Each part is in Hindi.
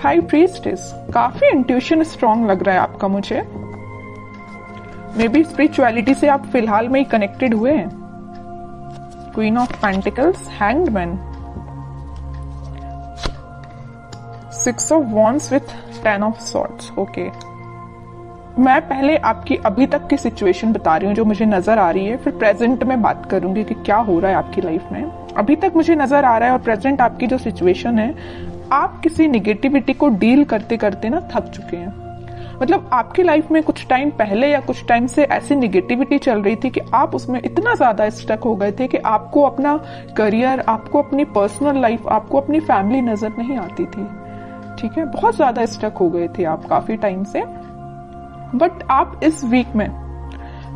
हाई प्रीस्टेस, काफी इंट्यूशन स्ट्रांग लग रहा है आपका मुझे। मे बी स्पिरिचुअलिटी से आप फिलहाल में ही कनेक्टेड हुए हैं। Queen of pentacles, hanged man, 6 of wands with 10 of swords. Okay, मैं पहले आपकी अभी तक की सिचुएशन बता रही हूँ जो मुझे नजर आ रही है, फिर प्रेजेंट में बात करूंगी कि क्या हो रहा है आपकी लाइफ में। अभी तक मुझे नजर आ रहा है और प्रेजेंट आपकी जो सिचुएशन है, आप किसी निगेटिविटी को डील करते करते ना थक चुके हैं। मतलब आपकी लाइफ में कुछ टाइम पहले या कुछ टाइम से ऐसी निगेटिविटी चल रही थी कि आप उसमें इतना ज्यादा स्टक हो गए थे कि आपको अपना करियर, आपको अपनी पर्सनल लाइफ, आपको अपनी फैमिली नजर नहीं आती थी। ठीक है, बहुत ज्यादा स्टक हो गए थे आप काफी टाइम से। बट आप इस वीक में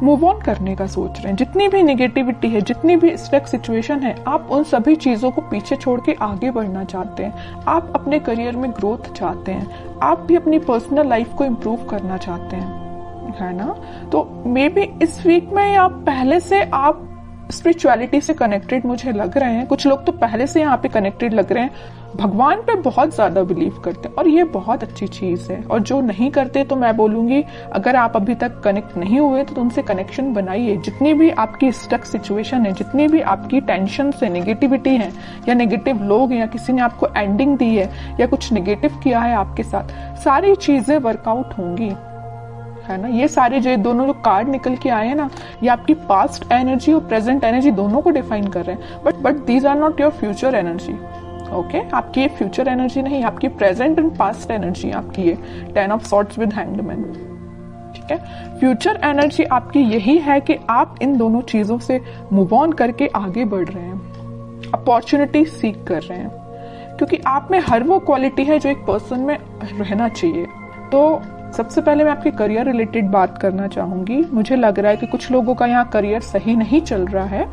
मूव ऑन करने का सोच रहे हैं। जितनी भी नेगेटिविटी है, जितनी भी स्टक सिचुएशन है, आप उन सभी चीजों को पीछे छोड़ के आगे बढ़ना चाहते हैं। आप अपने करियर में ग्रोथ चाहते हैं, आप भी अपनी पर्सनल लाइफ को इम्प्रूव करना चाहते हैं, है ना। तो मे बी इस वीक में आप पहले से आप स्पिरिचुअलिटी से कनेक्टेड मुझे लग रहे हैं। कुछ लोग तो पहले से यहाँ पे कनेक्टेड लग रहे हैं, भगवान पे बहुत ज्यादा बिलीव करते हैं और ये बहुत अच्छी चीज है। और जो नहीं करते तो मैं बोलूंगी, अगर आप अभी तक कनेक्ट नहीं हुए तो उनसे कनेक्शन बनाइए। जितनी भी आपकी स्टक सिचुएशन है, जितनी भी आपकी टेंशन से नेगेटिविटी है या नेगेटिव लोग या किसी ने आपको एंडिंग दी है या कुछ नेगेटिव किया है आपके साथ, सारी चीजें वर्कआउट होंगी, है ना। ये सारे जो दोनों जो कार्ड निकल के आए हैं ना, ये आपकी पास्ट एनर्जी और प्रेजेंट एनर्जी दोनों को डिफाइन कर रहे हैं। But these are not your future energy. Okay, आपकी ये फ्यूचर एनर्जी नहीं, आपकी प्रेजेंट एंड पास्ट एनर्जी आपकी ये 10 of swords with hanged man. ठीक है, फ्यूचर एनर्जी आपकी यही है कि आप इन दोनों चीजों से मूव ऑन करके आगे बढ़ रहे हैं, अपॉर्चुनिटी सीख कर रहे हैं, क्योंकि आप में हर वो क्वालिटी है जो एक पर्सन में रहना चाहिए। तो सबसे पहले मैं आपके करियर रिलेटेड बात करना चाहूंगी। मुझे लग रहा है कि कुछ लोगों का यहाँ करियर सही नहीं चल रहा है,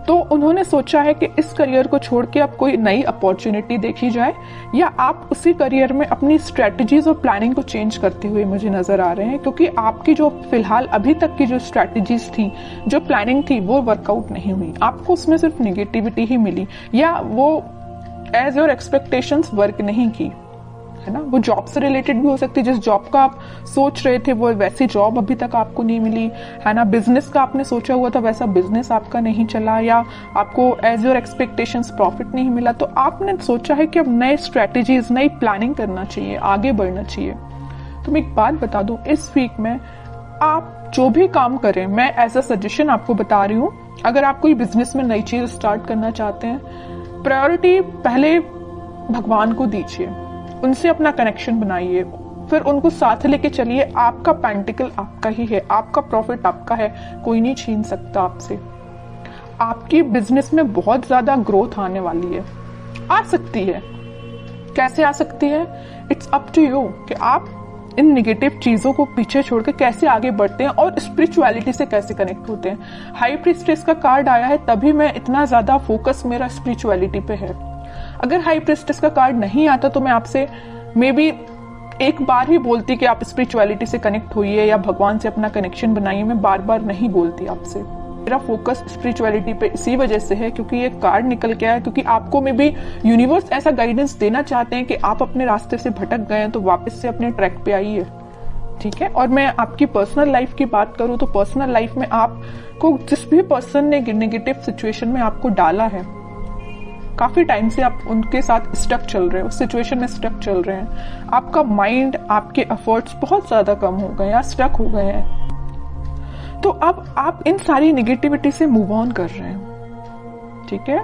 तो उन्होंने सोचा है कि इस करियर को छोड़ के अब कोई नई अपॉर्चुनिटी देखी जाए, या आप उसी करियर में अपनी स्ट्रेटजीज और प्लानिंग को चेंज करते हुए मुझे नजर आ रहे हैं। क्योंकि आपकी जो फिलहाल अभी तक की जो स्ट्रेटजीज थी, जो प्लानिंग थी, वो वर्कआउट नहीं हुई, आपको उसमें सिर्फ निगेटिविटी ही मिली, या वो एज योर एक्सपेक्टेशंस वर्क नहीं की, है ना। वो जॉब से रिलेटेड भी हो सकती है, जिस जॉब का आप सोच रहे थे वो वैसी जॉब अभी तक आपको नहीं मिली, है ना। बिजनेस का आपने सोचा हुआ था वैसा बिजनेस आपका नहीं चला, या आपको एज योर एक्सपेक्टेशंस प्रॉफिट नहीं मिला। तो आपने सोचा है कि अब नए स्ट्रेटेजीज, नई प्लानिंग करना चाहिए, आगे बढ़ना चाहिए। तो मैं एक बात बता दूं, इस वीक में आप जो भी काम करें, मैं एज अ सजेशन आपको बता रही हूँ, अगर आप कोई बिजनेस में नई चीज स्टार्ट करना चाहते हैं, प्रायोरिटी पहले भगवान को दीजिए, उनसे अपना कनेक्शन बनाइए, फिर उनको साथ लेके चलिए। आपका पेंटिकल आपका ही है, आपका प्रॉफिट आपका है, कोई नहीं छीन सकता आपसे। आपकी बिजनेस में बहुत ज्यादा ग्रोथ आने वाली है, आ सकती है। कैसे आ सकती है? इट्स अप टू यू कि आप इन निगेटिव चीजों को पीछे छोड़ के कैसे आगे बढ़ते हैं और स्पिरिचुअलिटी से कैसे कनेक्ट होते हैं। हाई प्रीस्टेस का कार्ड आया है, तभी मैं इतना ज्यादा फोकस मेरा स्पिरिचुअलिटी पे है। अगर हाई प्रीस्टेस का कार्ड नहीं आता तो मैं आपसे मे बी एक बार ही बोलती कि आप स्पिरिचुअलिटी से कनेक्ट होइए या भगवान से अपना कनेक्शन बनाइए। मैं बार बार नहीं बोलती आपसे। मेरा फोकस स्पिरिचुअलिटी पे इसी वजह से है क्योंकि ये कार्ड निकल के आया, क्योंकि आपको में भी यूनिवर्स ऐसा गाइडेंस देना चाहते हैं कि आप अपने रास्ते से भटक गए हैं तो वापस से अपने ट्रैक पे आइए। ठीक है, और मैं आपकी पर्सनल लाइफ की बात करूं तो पर्सनल लाइफ में आपको जिस भी पर्सन ने नेगेटिव सिचुएशन में आपको डाला है, काफी टाइम से आप उनके साथ स्टक चल रहे हो, उस सिचुएशन में स्टक चल रहे हैं, आपका माइंड, आपके एफर्ट्स बहुत ज्यादा कम हो गए या स्टक हो गए हैं, तो अब आप इन सारी नेगेटिविटी से मूव ऑन कर रहे हैं। ठीक है,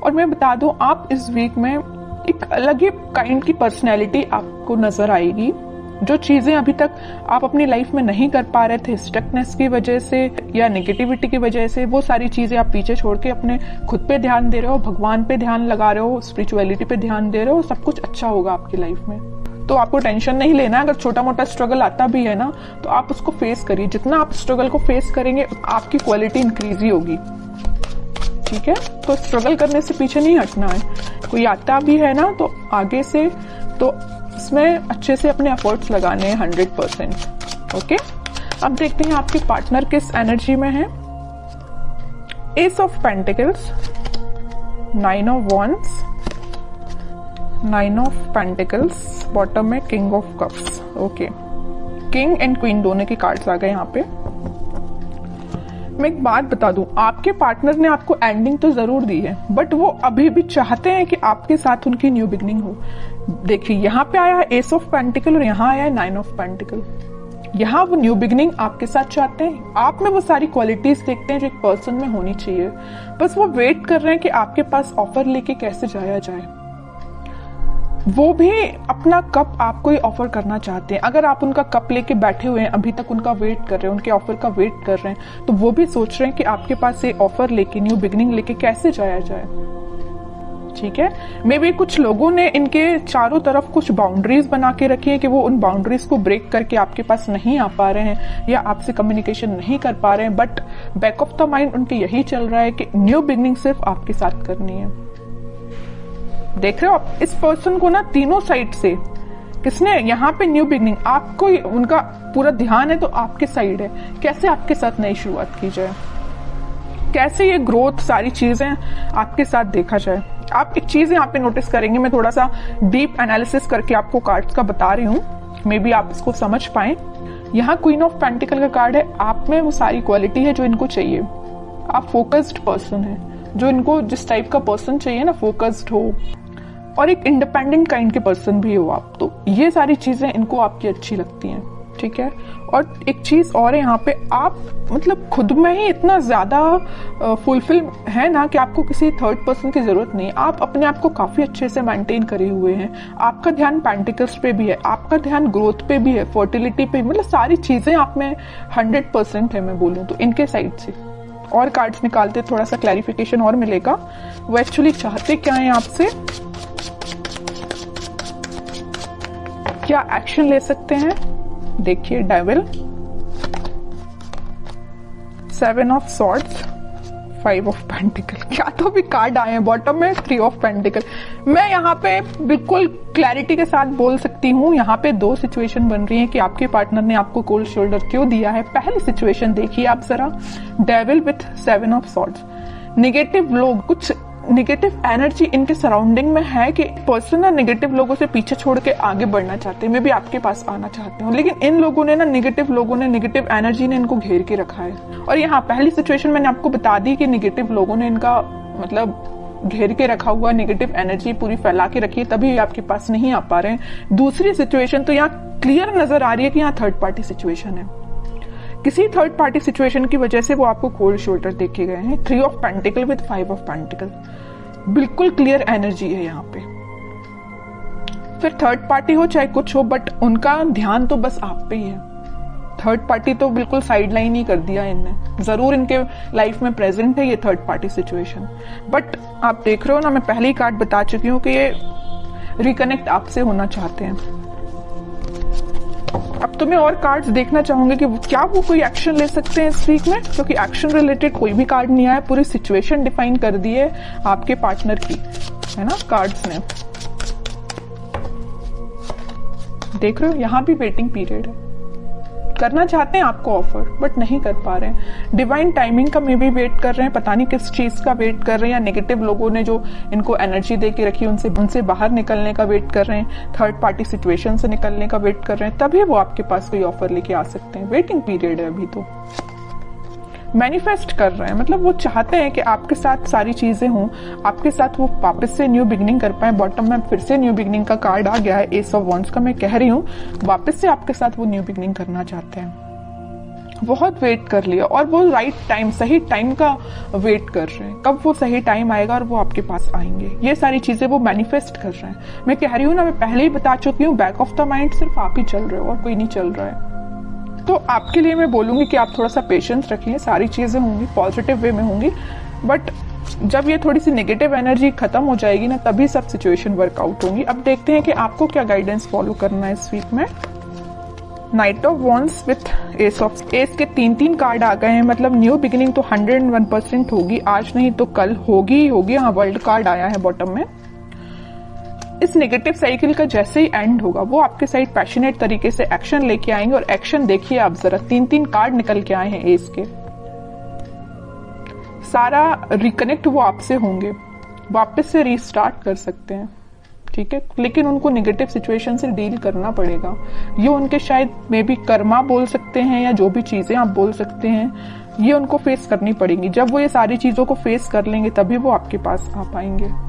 और मैं बता दूं, आप इस वीक में एक अलग ही काइंड की पर्सनैलिटी आपको नजर आएगी। जो चीजें अभी तक आप अपनी लाइफ में नहीं कर पा रहे थे स्टकनेस की वजह से या नेगेटिविटी की वजह से, वो सारी चीजें आप पीछे छोड़ के अपने खुद पे ध्यान दे रहे हो, भगवान पे ध्यान लगा रहे हो, स्पिरिचुअलिटी पे ध्यान दे रहे हो, सब कुछ अच्छा होगा आपकी लाइफ में। तो आपको टेंशन नहीं लेना। अगर छोटा मोटा स्ट्रगल आता भी है ना, तो आप उसको फेस करिए। जितना आप स्ट्रगल को फेस करेंगे आपकी क्वालिटी इंक्रीज ही होगी। ठीक है, तो स्ट्रगल करने से पीछे नहीं हटना है। कोई आता भी है ना तो आगे से तो इसमें अच्छे से अपने एफर्ट्स लगाने हैं 100%। ओके, अब देखते हैं आपके पार्टनर किस एनर्जी में है। Ace of pentacles, 9 of wands, 9 of pentacles, bottom में king of cups. Okay, king and queen दोनों के कार्ड्स आ गए यहाँ पे। मैं एक बात बता दूं, आपके पार्टनर ने आपको एंडिंग तो जरूर दी है, बट वो अभी भी चाहते हैं कि आपके साथ उनकी न्यू बिगनिंग हो। देखिए यहाँ पे आया है एस ऑफ पेंटिकल और यहाँ आया है 9 ऑफ पेंटिकल। यहाँ वो न्यू बिगनिंग आपके साथ चाहते हैं, आप में वो सारी क्वालिटीज देखते हैं जो एक पर्सन में होनी चाहिए। बस वो वेट कर रहे हैं कि आपके पास ऑफर लेके कैसे जाया जाए। वो भी अपना कप आपको ही ऑफर करना चाहते हैं। अगर आप उनका कप लेके बैठे हुए हैं, अभी तक उनका वेट कर रहे हैं, उनके ऑफर का वेट कर रहे हैं, तो वो भी सोच रहे हैं कि आपके पास ये ऑफर लेके, न्यू बिगनिंग लेके कैसे जाया जाए। ठीक है, मे बी कुछ लोगों ने इनके चारों तरफ कुछ बाउंड्रीज बना के रखी है कि वो उन बाउंड्रीज को ब्रेक करके आपके पास नहीं आ पा रहे हैं या आपसे कम्युनिकेशन नहीं कर पा रहे हैं, but back of the mind उनके यही चल रहा है कि न्यू बिगनिंग सिर्फ आपके साथ करनी है। देख रहे हो आप इस पर्सन को ना, तीनों साइड से किसने यहाँ पे न्यू बिगनिंग, आपको उनका पूरा ध्यान है तो आपके साइड है। कैसे आपके साथ नई शुरुआत की जाए, कैसे ये ग्रोथ, सारी चीजें आपके साथ देखा जाए। आप एक चीज यहाँ पे नोटिस करेंगे, मैं थोड़ा सा डीप एनालिसिस करके आपको कार्ड्स का बता रही हूँ, मे बी आप इसको समझ पाए। यहाँ क्वीन ऑफ पेंटिकल का कार्ड है, आप में वो सारी क्वालिटी है जो इनको चाहिए। आप फोकस्ड पर्सन है, जो इनको जिस टाइप का पर्सन चाहिए ना, फोकस्ड हो और एक इंडिपेंडेंट काइंड के पर्सन भी हो आप, तो ये सारी चीजें इनको आपकी अच्छी लगती हैं। ठीक है, और एक चीज और है यहाँ पे, आप मतलब खुद में ही इतना ज्यादा फुलफिल है ना कि आपको किसी थर्ड पर्सन की जरूरत नहीं। आप अपने आप को काफी अच्छे से मेंटेन करे हुए हैं। आपका ध्यान पेंटिकल्स पे भी है, आपका ध्यान ग्रोथ पे भी है, फर्टिलिटी पे, मतलब सारी चीजें आप में 100% है मैं बोलूँ तो इनके साइड से। और कार्ड्स निकालते थोड़ा सा क्लैरिफिकेशन और मिलेगा, वो एक्चुअली चाहते क्या है आपसे, क्या एक्शन ले सकते हैं। देखिए devil, 7 of swords, 5 of pentacle, क्या तो भी कार्ड आए हैं। बॉटम में 3 ऑफ पेंटिकल। मैं यहाँ पे बिल्कुल क्लैरिटी के साथ बोल सकती हूँ, यहाँ पे 2 सिचुएशन बन रही है कि आपके पार्टनर ने आपको कोल्ड शोल्डर क्यों दिया है। पहली सिचुएशन देखिए आप जरा, devil with 7 of swords. Negative लोग, कुछ निगेटिव एनर्जी इनके सराउंडिंग में है कि पर्सन ना निगेटिव लोगों से पीछे छोड़ के आगे बढ़ना चाहते हैं, मैं भी आपके पास आना चाहती हूँ, लेकिन इन लोगों ने ना, निगेटिव लोगों ने, निगेटिव एनर्जी ने इनको घेर के रखा है। और यहाँ पहली सिचुएशन मैंने आपको बता दी कि निगेटिव लोगों ने इनका मतलब घेर के रखा हुआ, निगेटिव एनर्जी पूरी फैला के रखी है, तभी आपके पास नहीं आ पा रहे हैं। दूसरी सिचुएशन तो यहाँ क्लियर नजर आ रही है कि यहाँ थर्ड पार्टी सिचुएशन है। किसी थर्ड पार्टी सिचुएशन की वजह से वो आपको कोल्ड शोल्डर देखे गए हैं। 3 of pentacle with 5 of pentacle, बिल्कुल क्लियर एनर्जी है यहाँ पे। फिर थर्ड पार्टी हो चाहे कुछ हो, बट उनका ध्यान तो बस आप पे ही है। थर्ड पार्टी तो बिल्कुल साइड लाइन ही कर दिया इनने। जरूर इनके लाइफ में प्रेजेंट है ये थर्ड पार्टी सिचुएशन, बट आप देख रहे हो ना, मैं पहले ही कार्ड बता चुकी हूँ कि ये रिकनेक्ट आपसे होना चाहते हैं। अब तो मैं और कार्ड्स देखना चाहूंगी कि क्या वो कोई एक्शन ले सकते हैं इस वीक में, क्योंकि एक्शन रिलेटेड कोई भी कार्ड नहीं आया, पूरी सिचुएशन डिफाइन कर दी है आपके पार्टनर की, है ना कार्ड्स ने। देख रहे हो यहाँ भी वेटिंग पीरियड है, करना चाहते हैं आपको ऑफर बट नहीं कर पा रहे हैं। डिवाइन टाइमिंग का मे भी वेट कर रहे हैं, पता नहीं किस चीज का वेट कर रहे हैं, या नेगेटिव लोगों ने जो इनको एनर्जी दे के रखी उनसे बाहर निकलने का वेट कर रहे हैं, थर्ड पार्टी सिचुएशन से निकलने का वेट कर रहे हैं, तभी वो आपके पास कोई ऑफर लेके आ सकते हैं। वेटिंग पीरियड है अभी तो। मैनिफेस्ट कर रहे हैं, मतलब वो चाहते हैं कि आपके साथ सारी चीजें हों, आपके साथ वो वापस से न्यू बिगनिंग कर पाए। बॉटम में फिर से न्यू बिगनिंग का कार्ड आ गया है, एस ऑफ वॉन्ड्स का। मैं कह रही हूँ वापस से आपके साथ वो न्यू बिगनिंग करना चाहते हैं। बहुत वेट कर लिया और वो राइट टाइम, सही टाइम का वेट कर रहे हैं, कब वो सही टाइम आएगा और वो आपके पास आएंगे। ये सारी चीजें वो मैनिफेस्ट कर रहे हैं। मैं कह रही हूँ ना, मैं पहले ही बता चुकी हूँ, बैक ऑफ द माइंड सिर्फ आप ही चल रहे हो और कोई नहीं चल रहा है। तो आपके लिए मैं बोलूंगी कि आप थोड़ा सा पेशेंस रखिए, सारी चीजें होंगी, पॉजिटिव वे में होंगी, बट जब ये थोड़ी सी नेगेटिव एनर्जी खत्म हो जाएगी ना, तभी सब सिचुएशन वर्कआउट होंगी। अब देखते हैं कि आपको क्या गाइडेंस फॉलो करना है इस वीक में। Night of wands with S of, S के 3 कार्ड आ गए हैं, मतलब न्यू बिगिनिंग तो 101% होगी, आज नहीं तो कल होगी ही होगी। हाँ, वर्ल्ड कार्ड आया है बॉटम में। इस नेगेटिव साइकिल का जैसे ही एंड होगा, वो आपके साइड पैशनेट तरीके से एक्शन लेके आएंगे। और एक्शन देखिए आप जरा, 3 कार्ड निकल के आए हैं एस के। सारा रिकनेक्ट वो आपसे होंगे, वापस से रीस्टार्ट कर सकते हैं। ठीक है, लेकिन उनको नेगेटिव सिचुएशन से डील करना पड़ेगा। ये उनके शायद मे बी कर्मा बोल सकते हैं या जो भी चीजें आप बोल सकते हैं, ये उनको फेस करनी पड़ेंगी। जब वो ये सारी चीजों को फेस कर लेंगे तभी वो आपके पास आ पाएंगे।